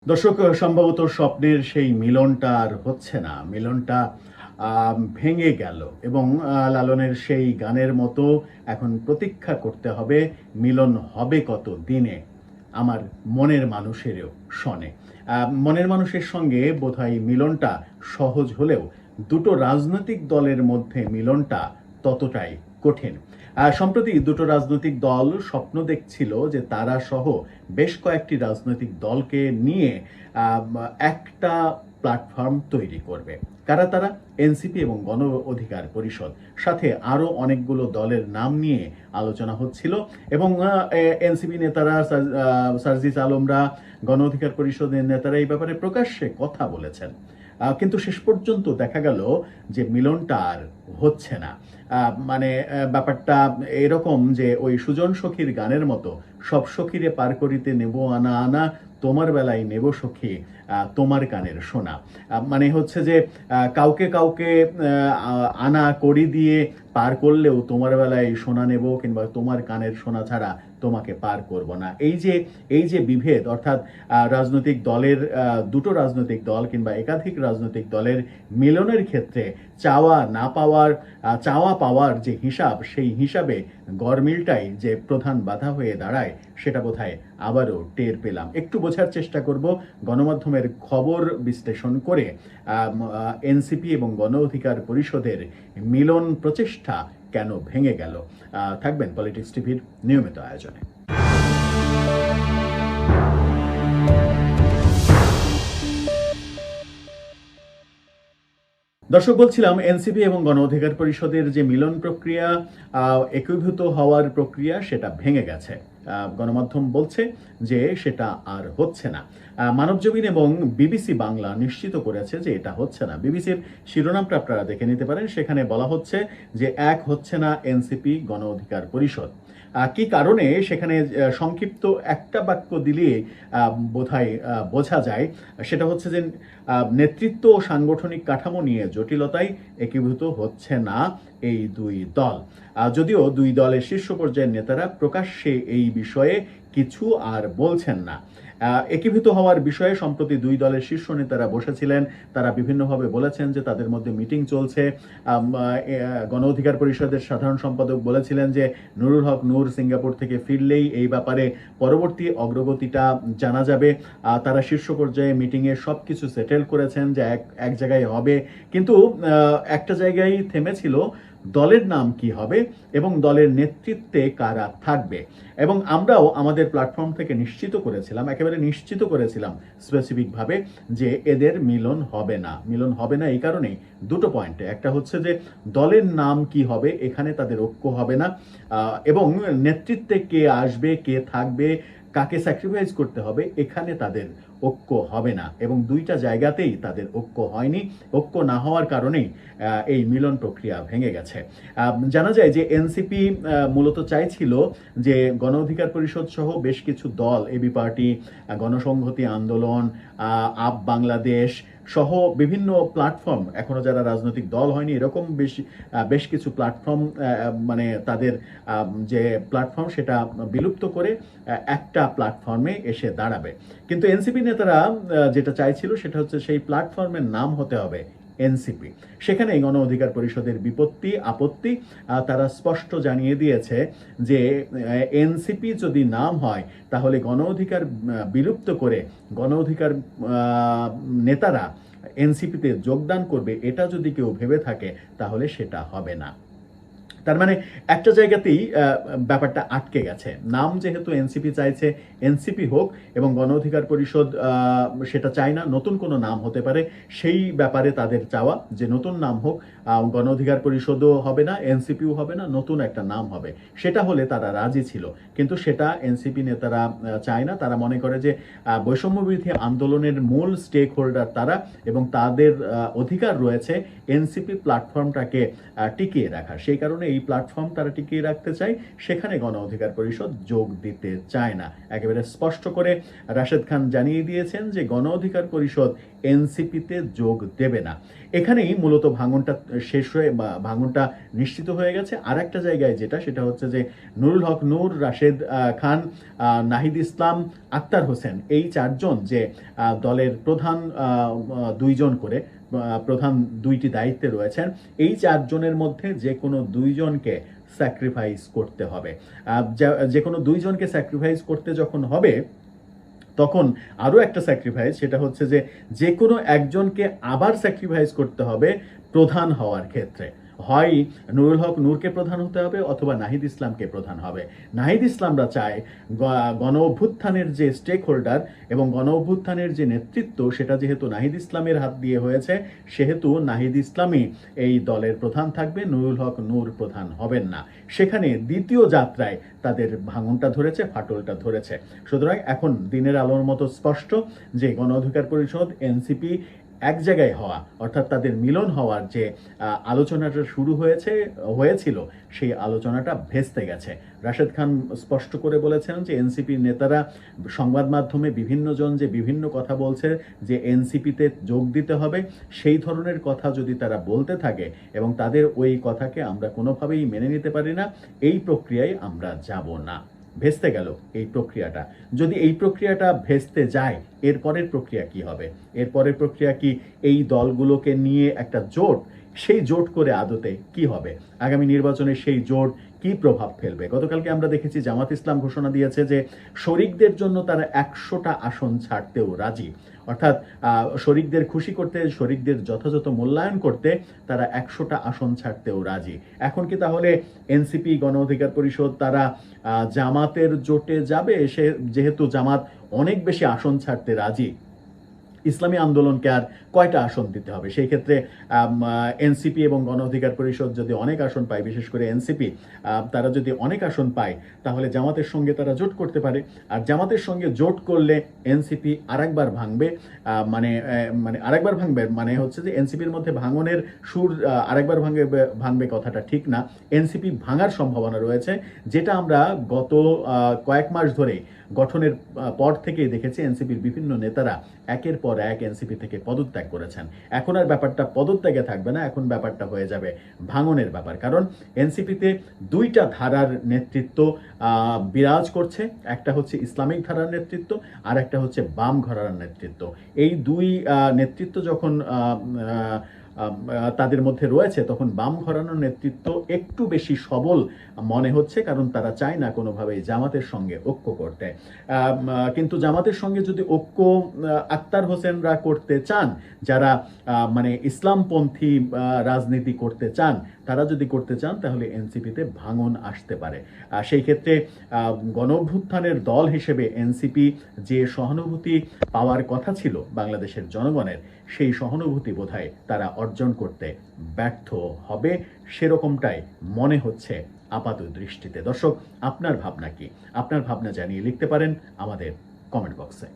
দর্শক, সম্ভবত স্বপ্নের সেই মিলনটা আর হচ্ছে না। মিলনটা ভেঙে গেল এবং লালনের সেই গানের মতো এখন প্রতীক্ষা করতে হবে মিলন হবে কত দিনে আমার মনের মানুষেরও সনে। মনের মানুষের সঙ্গে বোধহয় মিলনটা সহজ হলেও দুটো রাজনৈতিক দলের মধ্যে মিলনটা ততটাই কঠিন। সম্প্রতি দুটো রাজনৈতিক দল স্বপ্ন দেখছিল যে তারা সহ বেশ কয়েকটি রাজনৈতিক দলকে নিয়ে একটা প্ল্যাটফর্ম তৈরি করবে। কারা তারা? এনসিপি এবং গণ অধিকার পরিষদ, সাথে আরও অনেকগুলো দলের নাম নিয়ে আলোচনা হচ্ছিল এবং এনসিপি নেতারা, সার্জিস আলমরা, গণ অধিকার পরিষদের নেতারা এই ব্যাপারে প্রকাশ্যে কথা বলেছেন। কিন্তু শেষ পর্যন্ত দেখা গেল যে মিলনটা আর হচ্ছে না। মানে ব্যাপারটা এরকম যে ওই সুজন সখীর গানের মতো, সব সখীরে পার করিতে নেব আনা আনা, তোমার বেলায় নেব সখী তোমার কানের সোনা। মানে হচ্ছে যে কাউকে কাউকে আনা করি দিয়ে পার করলেও তোমার বেলায় সোনা নেব, কিংবা তোমার কানের সোনা ছাড়া তোমাকে পার করব না। এই যে বিভেদ, অর্থাৎ রাজনৈতিক দলের, দুটো রাজনৈতিক দল কিংবা একাধিক রাজনৈতিক দলের মিলনের ক্ষেত্রে চাওয়া না পাওয়ার, চাওয়া পাওয়ার যে হিসাব, সেই হিসাবে গরমিলটাই যে প্রধান বাধা হয়ে দাঁড়ায়, সেটা বোধহয় আবারও টের পেলাম। একটু বোঝার চেষ্টা করব গণমাধ্যমের খবর বিশ্লেষণ করে এনসিপি এবং গণ অধিকার পরিষদের মিলন প্রচেষ্টা কেন ভেঙে গেল। থাকবেন পলিটিক্স টিভির নিয়মিত আয়োজনে। দর্শক, বলছিলাম এনসিপি এবং গণ অধিকার পরিষদের যে মিলন প্রক্রিয়া, একীভূত হওয়ার প্রক্রিয়া, সেটা ভেঙে গেছে। গণমাধ্যম বলছে যে সেটা আর হচ্ছে না। মানবজমিন এবং বিবিসি বাংলা নিশ্চিত করেছে যে এটা হচ্ছে না। বিবিসির শিরোনামটা আপনারা দেখে নিতে পারেন। সেখানে বলা হচ্ছে যে এক হচ্ছে না এনসিপি গণ অধিকার পরিষদ। কি কারণে, সেখানে সংক্ষিপ্ত একটা বাক্য দিলে বোধহয় বোঝা যায়। সেটা হচ্ছে যে নেতৃত্ব ও সাংগঠনিক কাঠামো নিয়ে জটিলতায় একীভূত হচ্ছে না এই দুই দল। যদিও দুই দলের শীর্ষ পর্যায়ের নেতারা প্রকাশ্যে এই বিষয়ে কিছু আর বলছেন না। একীভূত হওয়ার বিষয়ে সম্প্রতি দুই দলের শীর্ষ নেতারা বসেছিলেন। তারা বিভিন্নভাবে বলেছেন যে তাদের মধ্যে মিটিং চলছে। গণ অধিকার পরিষদের সাধারণ সম্পাদক বলেছিলেন যে নুরুল হক নূর সিঙ্গাপুর থেকে ফিরলেই এই ব্যাপারে পরবর্তী অগ্রগতিটা জানা যাবে। তারা শীর্ষ পর্যায়ে মিটিংয়ে সব কিছু সেটেল করেছেন যে এক জায়গায় হবে, কিন্তু একটা জায়গায় থেমেছিল, দলের নাম কি হবে এবং দলের নেতৃত্বে কারা থাকবে। এবং আমরাও আমাদের প্ল্যাটফর্ম থেকে একেবারে নিশ্চিত করেছিলাম স্পেসিফিকভাবে যে এদের মিলন হবে না। মিলন হবে না এই কারণেই, দুটো পয়েন্টে। একটা হচ্ছে যে দলের নাম কি হবে, এখানে তাদের ঐক্য হবে না, এবং নেতৃত্বে কে আসবে, কে থাকবে, কাকে স্যাক্রিফাইস করতে হবে, এখানে তাদের ঐক্য হবে না। এবং দুইটা জায়গাতেই তাদের ঐক্য হয়নি। ঐক্য না হওয়ার কারণেই এই মিলন প্রক্রিয়া ভেঙে গেছে। জানা যায় যে এনসিপি মূলত চাইছিল যে গণ অধিকার পরিষদ সহ বেশ কিছু দল, এবি পার্টি, গণসংহতি আন্দোলন, আপ বাংলাদেশ সহ বিভিন্ন প্ল্যাটফর্ম, এখনো যারা রাজনৈতিক দল হয়নি এরকম বেশ কিছু প্ল্যাটফর্ম, মানে তাদের যে প্ল্যাটফর্ম সেটা বিলুপ্ত করে একটা প্ল্যাটফর্মে এসে দাঁড়াবে। কিন্তু এনসিপি নেতারা যেটা চাইছিল সেটা হচ্ছে সেই প্ল্যাটফর্মের নাম হতে হবে এনসিপি। সেখানে গণ অধিকার পরিষদের আপত্তি তারা স্পষ্ট জানিয়ে দিয়েছে যে এনসিপি যদি নাম হয় তাহলে গণ অধিকার বিলুপ্ত করে গণ অধিকার নেতারা এনসিপিতে যোগদান করবে, এটা যদি কেউ ভেবে থাকে তাহলে সেটা হবে না। তার মানে একটা জায়গাতেই ব্যাপারটা আটকে গেছে। নাম যেহেতু এনসিপি চাইছে, এনসিপি হোক, এবং গণ অধিকার পরিষদ সেটা চায় না, নতুন কোনো নাম হতে পারে, সেই ব্যাপারে তাদের চাওয়া যে নতুন নাম হোক। গণ অধিকার পরিষদও হবে না, এনসিপিও হবে না, নতুন একটা নাম হবে। সেটা হলে তারা রাজি ছিল, কিন্তু সেটা এনসিপি নেতারা চায় না। তারা মনে করে যে বৈষম্যবিরোধী আন্দোলনের মূল স্টেক হোল্ডার তারা, এবং তাদের অধিকার রয়েছে এনসিপি প্ল্যাটফর্মটাকে টিকিয়ে রাখা। সেই কারণে এই প্ল্যাটফর্ম তারা টিকিয়ে রাখতে চায়, সেখানে গণ অধিকার পরিষদ যোগ দিতে চায় না। একেবারে স্পষ্ট করে রাশেদ খান জানিয়ে দিয়েছেন যে গণ অধিকার পরিষদ এনসিপিতে যোগ দেবে না। এখানেই মূলত ভাঙনটা শেষ হয়ে বা ভাঙনটা নিশ্চিত হয়ে গেছে। আর একটা জায়গায় সেটা হচ্ছে যে নুরুল হক নূর, রাশেদ খান, নাহিদ ইসলাম, আক্তার হোসেন, এই চারজন যে দলের প্রধান দুইজন করে প্রধান দুইটি দায়িত্বে রয়েছেন, এই চারজনের মধ্যে যে কোনো দুইজনকে স্যাক্রিফাইস করতে হবে। যে কোনো দুইজনকে স্যাক্রিফাইস করতে যখন হবে, তখন আরও একটা স্যাক্রিফাইস, সেটা হচ্ছে যে কোনো একজনকে আবার স্যাক্রিফাইস করতে হবে প্রধান হওয়ার ক্ষেত্রে। হয় নুরুল হক নূরকে প্রধান হতে হবে অথবা নাহিদ ইসলামকে প্রধান হবে। নাহিদ ইসলামরা চায় গণ অভ্যুত্থানের যে স্টেক হোল্ডার এবং গণ অভ্যুত্থানের যে নেতৃত্ব, সেটা যেহেতু নাহিদ ইসলামের হাত দিয়ে হয়েছে, সেহেতু নাহিদ ইসলামই এই দলের প্রধান থাকবে, নুরুল হক নূর প্রধান হবেন না। সেখানে দ্বিতীয় যাত্রায় তাদের ভাঙনটা ধরেছে, ফাটলটা ধরেছে। সুতরাং এখন দিনের আলোর মতো স্পষ্ট যে গণ অধিকার পরিষদ, এনসিপি এক জায়গায় হওয়া, অর্থাৎ তাদের মিলন হওয়ার যে আলোচনাটা শুরু হয়েছিল, সেই আলোচনাটা ভেস্তে গেছে। রাশেদ খান স্পষ্ট করে বলেছেন যে এনসিপির নেতারা সংবাদ মাধ্যমে বিভিন্নজন যে বিভিন্ন কথা বলছে যে এনসিপিতে যোগ দিতে হবে, সেই ধরনের কথা যদি তারা বলতে থাকে এবং তাদের ওই কথাকে আমরা কোনোভাবেই মেনে নিতে পারি না, এই প্রক্রিয়ায় আমরা যাব না। ভেস্তে গেল এই প্রক্রিয়াটা। যদি এই প্রক্রিয়াটা ভেস্তে যায়, এরপরের প্রক্রিয়া কি হবে? এরপরের প্রক্রিয়া কি এই দলগুলোকে নিয়ে একটা জোট, সেই জোট করে আদতে কি হবে? আগামী নির্বাচনে সেই জোট কি প্রভাব ফেলবে? গতকালকে আমরা দেখেছি জামাত ইসলাম ঘোষণা দিয়েছে যে শরিকদের জন্য তারা 100টা আসন ছাড়তেও রাজি। অর্থাৎ শরিকদের খুশি করতে, শরিকদের যথাযথ মূল্যায়ন করতে তারা 100টা আসন ছাড়তেও রাজি। এখন কি তাহলে এনসিপি, গণ অধিকার পরিষদ তারা জামাতের জোটে যাবে? যেহেতু জামাত অনেক বেশি আসন ছাড়তে রাজি, ইসলামী আন্দোলনকে আর কয়টা আসন দিতে হবে? সেই ক্ষেত্রে এনসিপি এবং গণ অধিকার পরিষদ যদি অনেক আসন পায়, বিশেষ করে এনসিপি, তারা যদি অনেক আসন পায়, তাহলে জামাতের সঙ্গে তারা জোট করতে পারে। আর জামাতের সঙ্গে জোট করলে এনসিপি আরেকবার ভাঙবে, আরেকবার ভাঙবে মানে হচ্ছে যে এনসিপির মধ্যে ভাঙনের সুর আরেকবার ভাঙবে কথাটা ঠিক না। এনসিপি ভাঙার সম্ভাবনা রয়েছে, যেটা আমরা গত কয়েক মাস ধরে গঠনের পর থেকেই দেখেছি এনসিপির বিভিন্ন নেতারা একের পর এক এনসিপি থেকে পদত্যাগ করেছেন। এখন আর ব্যাপারটা পদত্যাগে থাকবে না, এখন ব্যাপারটা হয়ে যাবে ভাঙনের ব্যাপার। কারণ এনসিপিতে দুইটা ধারার নেতৃত্ব বিরাজ করছে, একটা হচ্ছে ইসলামিক ধারার নেতৃত্ব, আর একটা হচ্ছে বাম ঘরানার নেতৃত্ব। এই দুই নেতৃত্ব যখন তাদের মধ্যে রয়েছে, তখন বাম ঘরানার নেতৃত্ব একটু বেশি সবল মনে হচ্ছে, কারণ তারা চায় না কোনোভাবেই জামাতের সঙ্গে ঐক্য করতে। কিন্তু জামাতের সঙ্গে যদি ঐক্য আক্তার হোসেনরা করতে চান, যারা ইসলামপন্থী রাজনীতি করতে চান, তারা যদি করতে চান, তাহলে এনসিপিতে ভাঙন আসতে পারে। সেই ক্ষেত্রে গণঅভ্যুত্থানের দল হিসেবে এনসিপি যে সহানুভূতি পাওয়ার কথা ছিল বাংলাদেশের জনগণের, সেই সহানুভূতি বোধহয় তারা অর্জন করতে ব্যর্থ হবে, সেরকমটাই মনে হচ্ছে আপাত দৃষ্টিতে। দর্শক, আপনার ভাবনা কি? আপনার ভাবনা জানিয়ে লিখতে পারেন আমাদের কমেন্ট বক্সে।